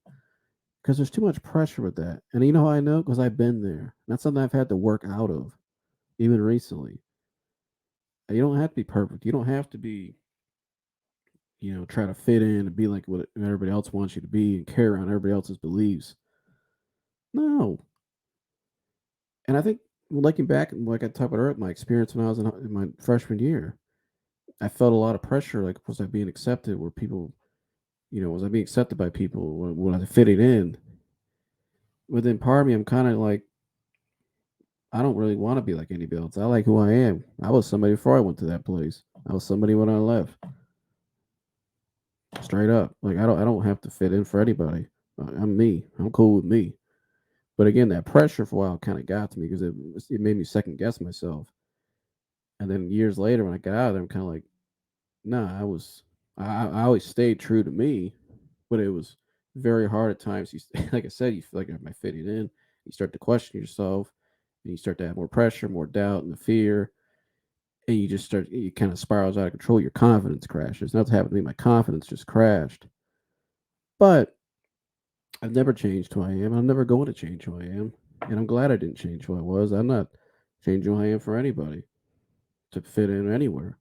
because there's too much pressure with that. And you know how I know? Because I've been there. That's something I've had to work out of, even recently. You don't have to be perfect. You don't have to be, try to fit in and be like what everybody else wants you to be and carry around everybody else's beliefs. No. And I think looking back, like I talked about earlier, my experience when I was in my freshman year, I felt a lot of pressure. Like, was I being accepted? Were people, was I being accepted by people? Was I fitting in? Within part of me, I'm kind of like, I don't really want to be like anybody else. I like who I am. I was somebody before I went to that place. I was somebody when I left. Straight up. Like I don't have to fit in for anybody. I'm me. I'm cool with me. But again, that pressure for a while kind of got to me because it made me second guess myself. And then years later, when I got out of there, I'm kind of like, nah. I always stayed true to me, but it was very hard at times. Like I said, you feel like, am I fitting in? You start to question yourself, and you start to have more pressure, more doubt, and the fear, and you kind of spirals out of control. Your confidence crashes. That's happened to me. My confidence just crashed. But I've never changed who I am. I'm never going to change who I am. And I'm glad I didn't change who I was. I'm not changing who I am for anybody to fit in anywhere.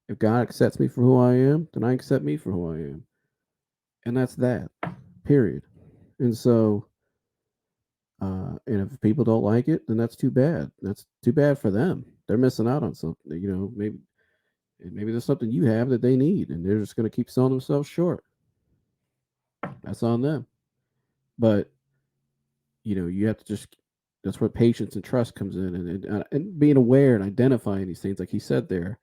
If God accepts me for who I am, then I accept me for who I am. And that's that. Period. And so, and if people don't like it, then that's too bad. That's too bad for them. They're missing out on something. Maybe there's something you have that they need, and they're just going to keep selling themselves short. That's on them. But you have to just. That's where patience and trust comes in, and being aware and identifying these things, like he said there.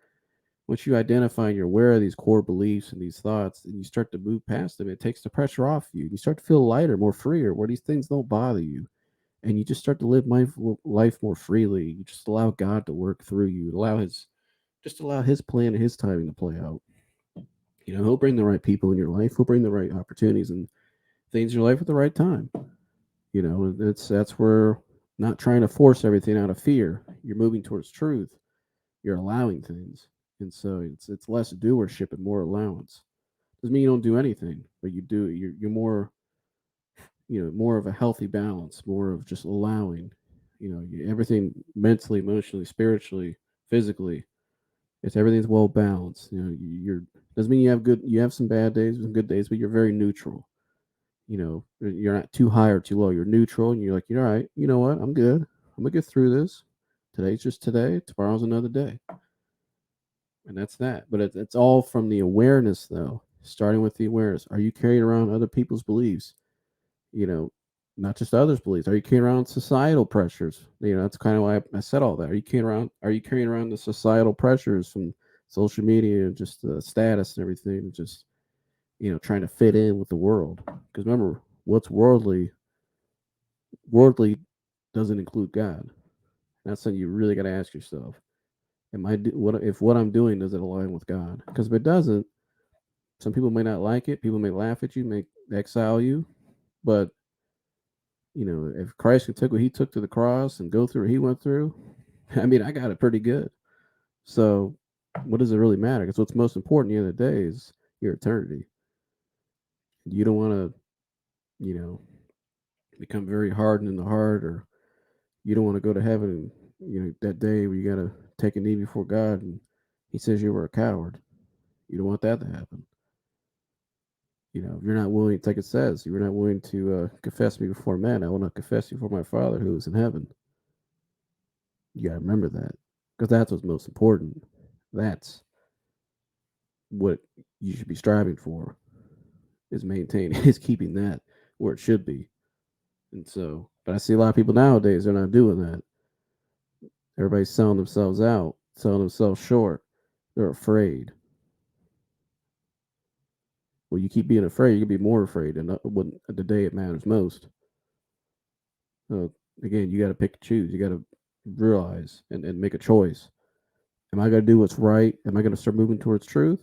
Once you identify and you're aware of these core beliefs and these thoughts, and you start to move past them, it takes the pressure off you. You start to feel lighter, more freer, where these things don't bother you, and you just start to live life more freely. You just allow God to work through you. Allow His plan and His timing to play out. He'll bring the right people in your life. He'll bring the right opportunities and things in your life at the right time. That's where not trying to force everything out of fear. You're moving towards truth. You're allowing things, and so it's less doership and more allowance. Doesn't mean you don't do anything, but you do. You're more more of a healthy balance, more of just allowing. Everything mentally, emotionally, spiritually, physically. It's everything's well balanced. You're doesn't mean you have some bad days, some good days, but you're very neutral. You're not too high or too low. You're neutral, and you're like, you're all right. You know what? I'm good. I'm gonna get through this. Today's just today. Tomorrow's another day, and that's that. But it's all from the awareness, though. Starting with the awareness. Are you carrying around other people's beliefs? You know, not just others' beliefs. Are you carrying around societal pressures? That's kind of why I said all that. Are you carrying around the societal pressures from social media and just the status and everything? And just trying to fit in with the world. Because remember, what's worldly doesn't include God. That's something you really got to ask yourself. What I'm doing, does it align with God? Because if it doesn't, some people may not like it. People may laugh at you, may exile you. But You know, if Christ can take what he took to the cross and go through what he went through, I mean, I got it pretty good. So, what does it really matter? Because what's most important at the end of the day is your eternity. You don't want to, you know, become very hardened in the heart, or you don't want to go to heaven and, you know, that day where you got to take a knee before God and he says you were a coward. You don't want that to happen. You know, if you're not willing, like it says, you're not willing to confess me before men, I will not confess you before my Father who is in heaven. You got to remember that, because that's what's most important. That's what you should be striving for, is maintaining, is keeping that where it should be. And so, but I see a lot of people nowadays, they're not doing that. Everybody's selling themselves out, selling themselves short. They're afraid. Well, you keep being afraid, you can be more afraid, and when the day it matters most. So again, you got to pick and choose. You got to realize and make a choice. Am I going to do what's right? Am I going to start moving towards truth?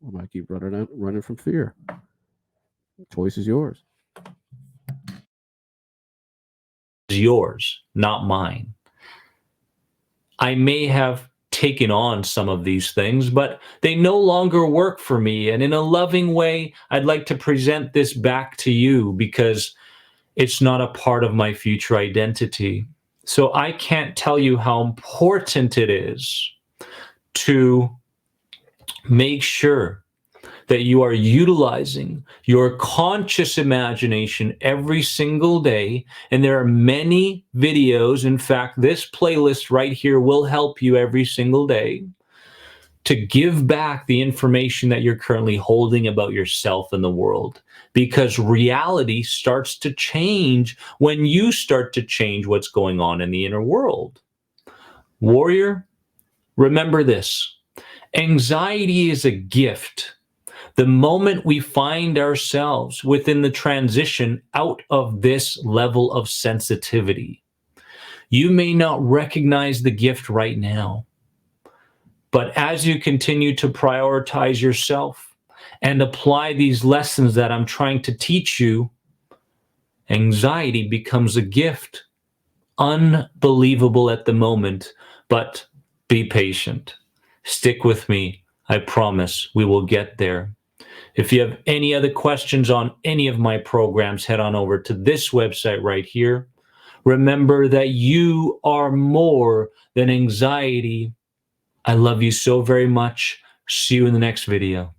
Or am I keep running from fear? The choice is yours. It's yours, not mine. I may have taken on some of these things, but they no longer work for me. And in a loving way, I'd like to present this back to you because it's not a part of my future identity. So I can't tell you how important it is to make sure that you are utilizing your conscious imagination every single day. And there are many videos. In fact, this playlist right here will help you every single day to give back the information that you're currently holding about yourself and the world. Because reality starts to change when you start to change what's going on in the inner world. Warrior, remember this: anxiety is a gift. The moment we find ourselves within the transition out of this level of sensitivity, you may not recognize the gift right now. But as you continue to prioritize yourself and apply these lessons that I'm trying to teach you, anxiety becomes a gift. Unbelievable at the moment, but be patient. Stick with me. I promise we will get there. If you have any other questions on any of my programs, head on over to this website right here. Remember that you are more than anxiety. I love you so very much. See you in the next video.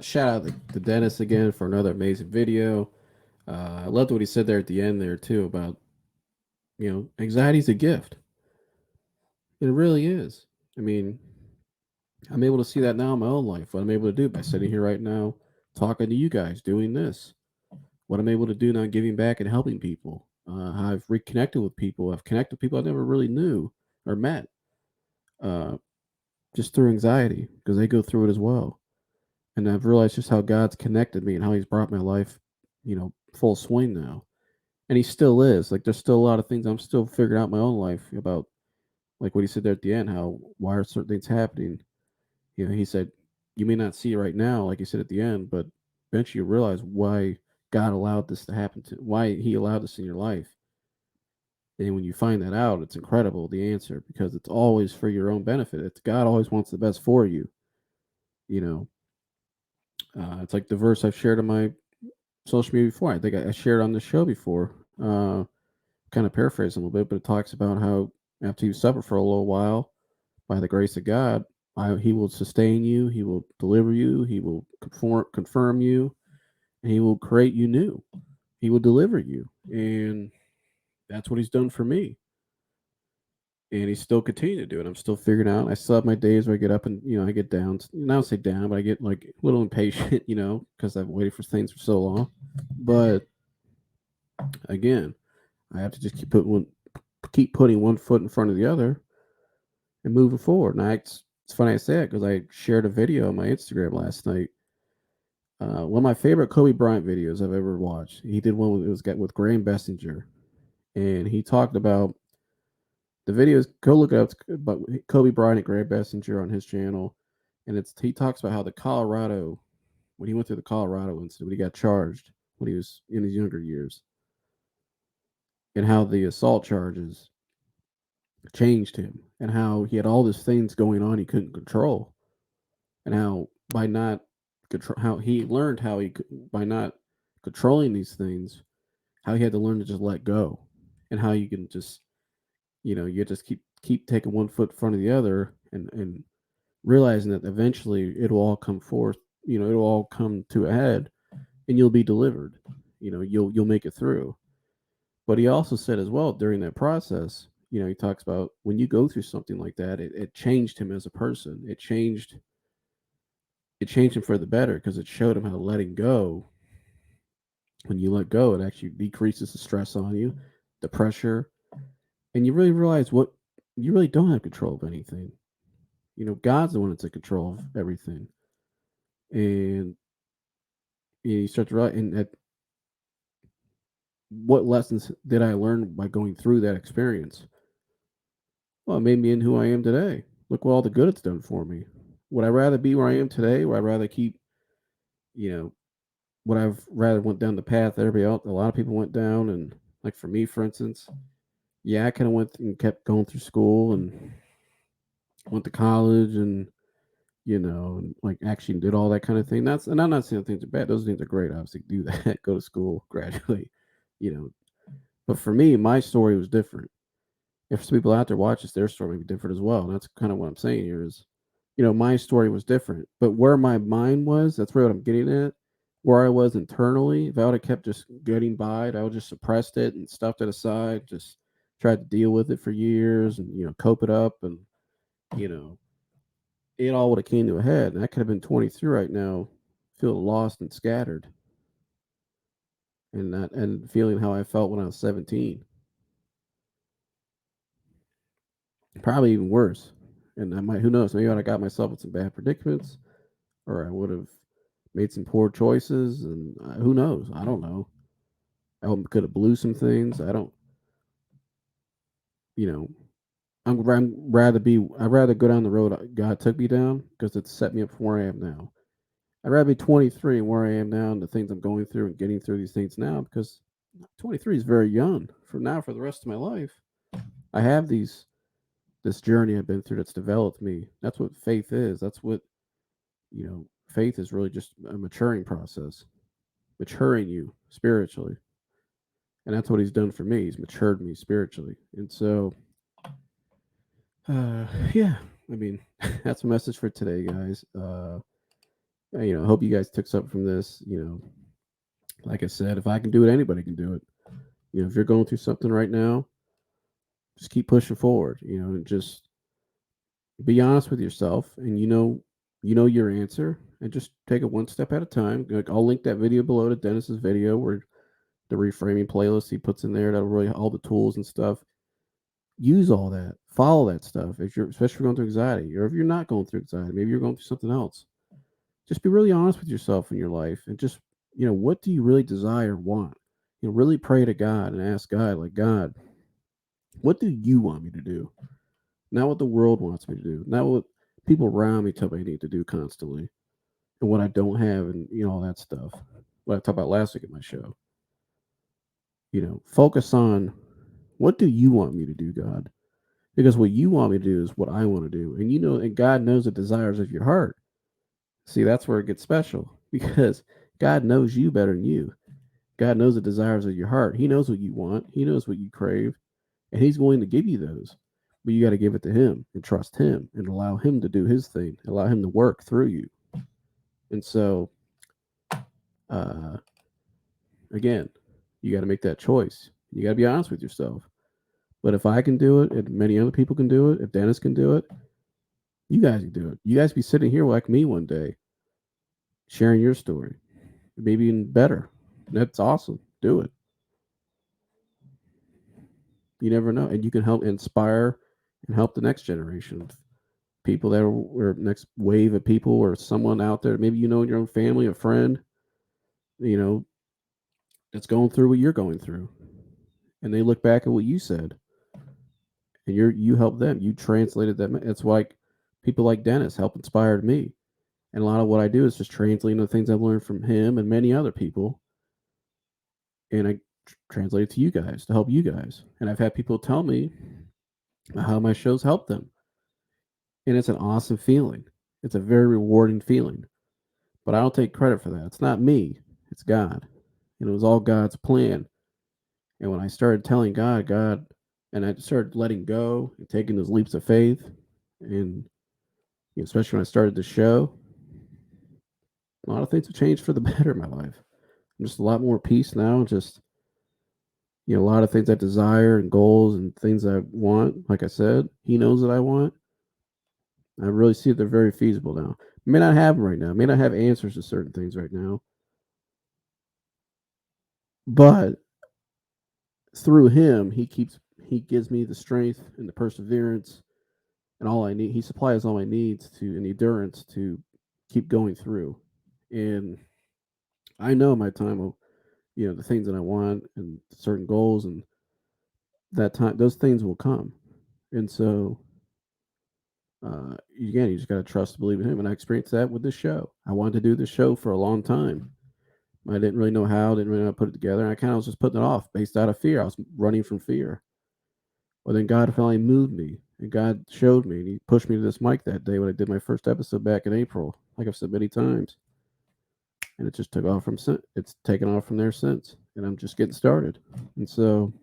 Shout out to Dennis again for another amazing video. I loved what he said there at the end there too about, you know, anxiety's a gift. It really is. I mean, I'm able to see that now in my own life. What I'm able to do by sitting here right now, talking to you guys, doing this. What I'm able to do now, giving back and helping people. How I've reconnected with people. I've connected with people I never really knew or met, uh, just through anxiety, because they go through it as well. And I've realized just how God's connected me and how He's brought my life, you know, full swing now. And He still is. Like, there's still a lot of things I'm still figuring out in my own life about, like what He said there at the end. How why are certain things happening? You know, He said you may not see it right now, like He said at the end, but eventually you realize why God allowed this to happen to, why He allowed this in your life. And when you find that out, it's incredible, the answer, because it's always for your own benefit. It's God always wants the best for you. You know, it's like the verse I've shared on my social media before. I think I shared on the show before. Kind of paraphrasing a little bit, but it talks about how after you suffer for a little while, by the grace of God, He will sustain you. He will deliver you. He will confirm you, and He will create you new. He will deliver you, and that's what He's done for me. And He's still continuing to do it. I'm still figuring out. I still have my days where I get up and, you know, I get down. I don't say down, but I get like a little impatient, you know, because I've waited for things for so long. But again, I have to just keep putting one foot in front of the other and moving forward. And it's funny I say it because I shared a video on my Instagram last night. One of my favorite Kobe Bryant videos I've ever watched. He did one with Graham Bessinger, and he talked about the videos. Go look it up. But Kobe Bryant and Graham Bessinger on his channel. And he talks about how when he went through the Colorado incident, when he got charged when he was in his younger years, and how the assault charges changed him, and how he had all these things going on he couldn't control, and how by not control, how he learned how by not controlling these things, how he had to learn to just let go, and how you can just you just keep taking one foot in front of the other, and realizing that eventually it'll all come forth. It'll all come to a head, and you'll be delivered. You'll make it through. But he also said as well during that process, he talks about when you go through something like that, it changed him as a person. It changed him for the better because it showed him how letting go. When you let go, it actually decreases the stress on you, the pressure, and you really realize what you really don't have control of anything. God's the one that's in control of everything, and you start to realize. And what lessons did I learn by going through that experience? Well, it made me in who I am today. Look what all the good it's done for me. Would I rather be where I am today? Would I rather keep, you know, would I've rather went down the path that everybody else, a lot of people went down? And like for me, for instance, yeah, I kind of went and kept going through school and went to college and, and like actually did all that kind of thing. And I'm not saying things are bad. Those things are great. Obviously, do that, go to school, graduate, you know. But for me, my story was different. If some people out there watch this, their story may be different as well. And that's kind of what I'm saying here is, my story was different. But where my mind was, that's where what I'm getting at. Where I was internally, if I would have kept just getting by, I would just suppressed it and stuffed it aside, just tried to deal with it for years and, cope it up and, you know, it all would have came to a head. And I could have been 23 right now, feeling lost and scattered and feeling how I felt when I was 17. Probably even worse. And who knows, maybe I would have got myself in some bad predicaments or I would have made some poor choices. And who knows? I don't know. I could have blew some things. I don't, you know, I'd rather go down the road God took me down because it set me up for where I am now. I'd rather be 23 and where I am now and the things I'm going through and getting through these things now because 23 is very young. For the rest of my life, I have this journey I've been through that's developed me. That's what faith is. That's what, faith is really just a maturing process, maturing you spiritually. And that's what he's done for me. He's matured me spiritually. And so, yeah, I mean, that's a message for today, guys. I hope you guys took something from this. Like I said, if I can do it, anybody can do it. If you're going through something right now, just keep pushing forward. And just be honest with yourself, and your answer, and just take it one step at a time. Like I'll link that video below to Dennis's video where the reframing playlist he puts in there. That'll really all the tools and stuff. Use all that. Follow that stuff. Especially if you're going through anxiety, or if you're not going through anxiety, maybe you're going through something else. Just be really honest with yourself in your life, and just what do you really desire, want? Really pray to God and ask God, like God, what do you want me to do? Not what the world wants me to do. Not what people around me tell me I need to do constantly, and what I don't have, and all that stuff. What I talked about last week at my show. Focus on what do you want me to do, God? Because what you want me to do is what I want to do. And God knows the desires of your heart. See, that's where it gets special because God knows you better than you. God knows the desires of your heart. He knows what you want. He knows what you crave, and he's going to give you those. But you got to give it to him and trust him and allow him to do his thing, allow him to work through you. And so, again, you got to make that choice. You got to be honest with yourself. But if I can do it, and many other people can do it, if Dennis can do it, you guys can do it. You guys be sitting here like me one day, sharing your story, maybe even better. That's awesome. Do it. You never know, and you can help inspire and help the next generation of people that or next wave of people, or someone out there, maybe in your own family, a friend, that's going through what you're going through, and they look back at what you said, and you help them. You translated that. It's like people like Dennis help inspire me. And a lot of what I do is just translating the things I've learned from him and many other people, and I translate it to you guys to help you guys. And I've had people tell me how my shows help them, and it's an awesome feeling. It's a very rewarding feeling. But I don't take credit for that. It's not me. It's God. And it was all God's plan. And when I started telling God, and I started letting go and taking those leaps of faith, and especially when I started the show, a lot of things have changed for the better in my life. I'm just a lot more peace now. Just a lot of things I desire and goals and things I want. Like I said, He knows that I want. I really see that they're very feasible now. May not have them right now. May not have answers to certain things right now. But through Him, He gives me the strength and the perseverance and all I need. He supplies all my needs and endurance to keep going through. And I know my time will, the things that I want and certain goals, and that time, those things will come. And so, again, you just got to trust, believe in Him. And I experienced that with this show. I wanted to do this show for a long time. I didn't really know how, didn't really know how to put it together. And I kind of was just putting it off based out of fear. I was running from fear. Well, then God finally moved me, and God showed me, and He pushed me to this mic that day when I did my first episode back in April, like I've said many times. And it just took off it's taken off from there since, and I'm just getting started. And so,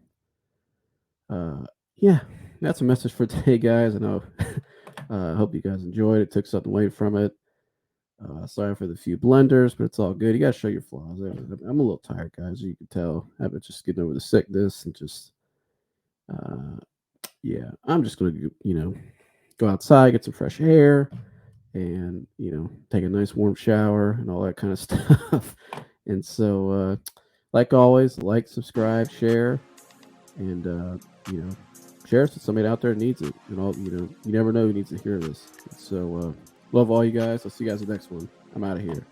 yeah, that's a message for today, guys. I know. I hope you guys enjoyed it. Took something away from it. Sorry for the few blunders, but it's all good. You got to show your flaws. I'm a little tired, guys. You can tell. I've just getting over the sickness and just, yeah. I'm just gonna, go outside, get some fresh air, and take a nice warm shower and all that kind of stuff. And so, like always, like, subscribe, share, and share it with somebody out there that needs it. And all you never know who needs to hear this. So love all you guys. I'll see you guys in the next one. I'm out of here.